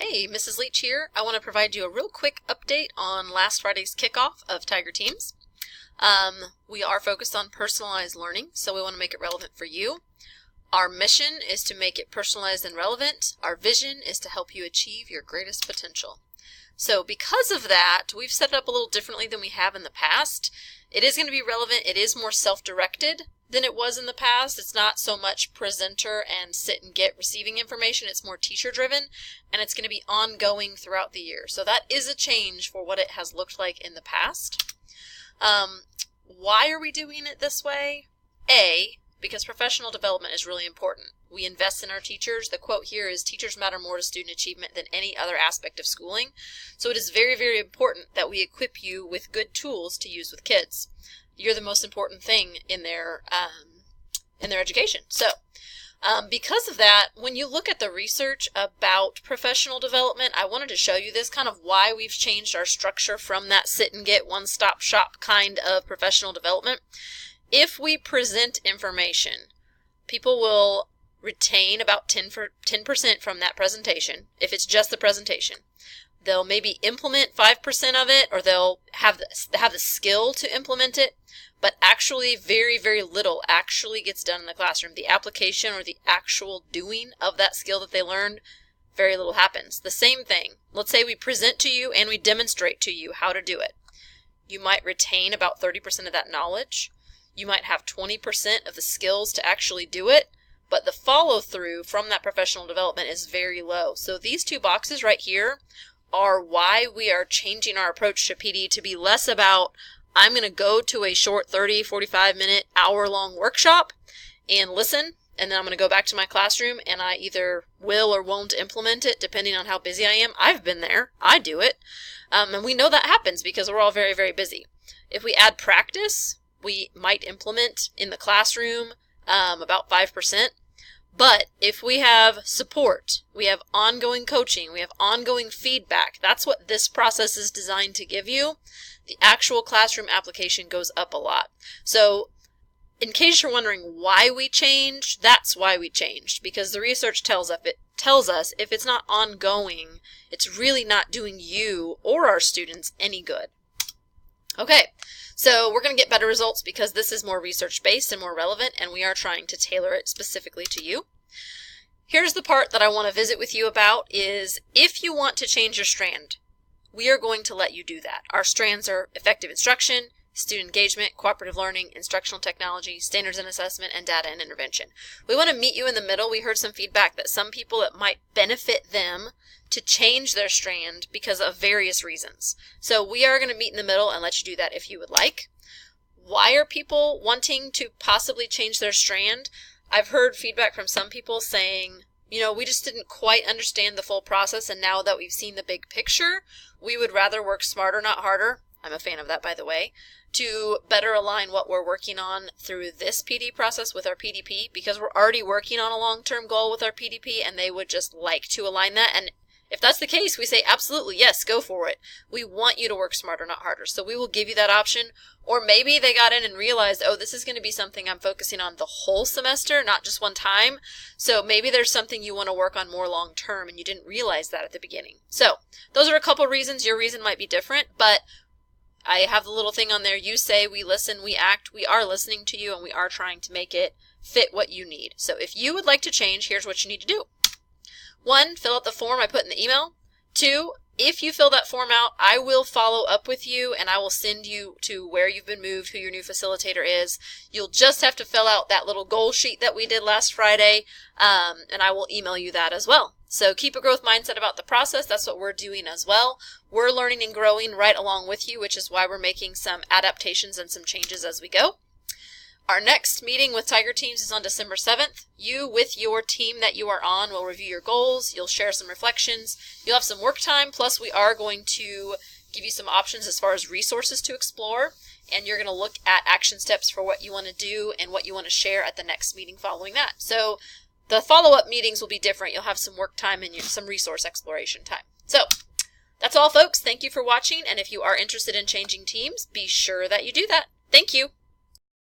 Hey, Mrs. Leach here. I want to provide you a real quick update on last Friday's kickoff of Tiger Teams. We are focused on personalized learning, so we want to make it relevant for you. Our mission is to make it personalized and relevant. Our vision is to help you achieve your greatest potential. So because of that, we've set it up a little differently than we have in the past. It is going to be relevant. It is more self-directed than it was in the past. It's not so much presenter and sit and get receiving information. It's more teacher driven, and it's going to be ongoing throughout the year. So that is a change for what it has looked like in the past. Why are we doing it this way? Because professional development is really important. We invest in our teachers. The quote here is, "Teachers matter more to student achievement than any other aspect of schooling." So it is very, very important that we equip you with good tools to use with kids. You're the most important thing in their education. So because of that, when you look at the research about professional development, I wanted to show you this kind of why we've changed our structure from that sit and get one-stop shop kind of professional development. If we present information, people will retain about 10% from that presentation if it's just the presentation. They'll maybe implement 5% of it, or they'll have the skill to implement it, but actually very, very little actually gets done in the classroom. The application or the actual doing of that skill that they learned, very little happens. The same thing. Let's say we present to you and we demonstrate to you how to do it. You might retain about 30% of that knowledge. You might have 20% of the skills to actually do it, but the follow-through from that professional development is very low. So these two boxes right here are why we are changing our approach to PD to be less about, I'm going to go to a short 30, 45-minute, hour-long workshop and listen, and then I'm going to go back to my classroom and I either will or won't implement it depending on how busy I am. I've been there. I do it. And we know that happens because we're all very, very busy. If we add practice, we might implement in the classroom about 5%. But if we have support, we have ongoing coaching, we have ongoing feedback, that's what this process is designed to give you. The actual classroom application goes up a lot. So in case you're wondering why we changed, that's why we changed. Because the research tells us if it's not ongoing, it's really not doing you or our students any good. Okay, so we're going to get better results because this is more research-based and more relevant, and we are trying to tailor it specifically to you. Here's the part that I want to visit with you about is if you want to change your strand, we are going to let you do that. Our strands are effective instruction, student engagement, cooperative learning, instructional technology, standards and assessment, and data and intervention. We want to meet you in the middle. We heard some feedback that some people, it might benefit them to change their strand because of various reasons. So we are going to meet in the middle and let you do that if you would like. Why are people wanting to possibly change their strand? I've heard feedback from some people saying, we just didn't quite understand the full process, and now that we've seen the big picture, we would rather work smarter, not harder. I'm a fan of that, by the way, to better align what we're working on through this PD process with our PDP, because we're already working on a long-term goal with our PDP, and they would just like to align that. And if that's the case, we say, absolutely, yes, go for it. We want you to work smarter, not harder. So we will give you that option. Or maybe they got in and realized, oh, this is going to be something I'm focusing on the whole semester, not just one time. So maybe there's something you want to work on more long term, and you didn't realize that at the beginning. So those are a couple reasons. Your reason might be different, but I have the little thing on there. You say, we listen, we act. We are listening to you, and we are trying to make it fit what you need. So if you would like to change, here's what you need to do. 1, fill out the form I put in the email. 2, if you fill that form out, I will follow up with you and I will send you to where you've been moved, who your new facilitator is. You'll just have to fill out that little goal sheet that we did last Friday, and I will email you that as well. So keep a growth mindset about the process. That's what we're doing as well. We're learning and growing right along with you, which is why we're making some adaptations and some changes as we go. Our next meeting with Tiger Teams is on December 7th. You, with your team that you are on, will review your goals. You'll share some reflections. You'll have some work time. Plus, we are going to give you some options as far as resources to explore. And you're going to look at action steps for what you want to do and what you want to share at the next meeting following that. So the follow-up meetings will be different. You'll have some work time and some resource exploration time. So that's all, folks. Thank you for watching. And if you are interested in changing teams, be sure that you do that. Thank you.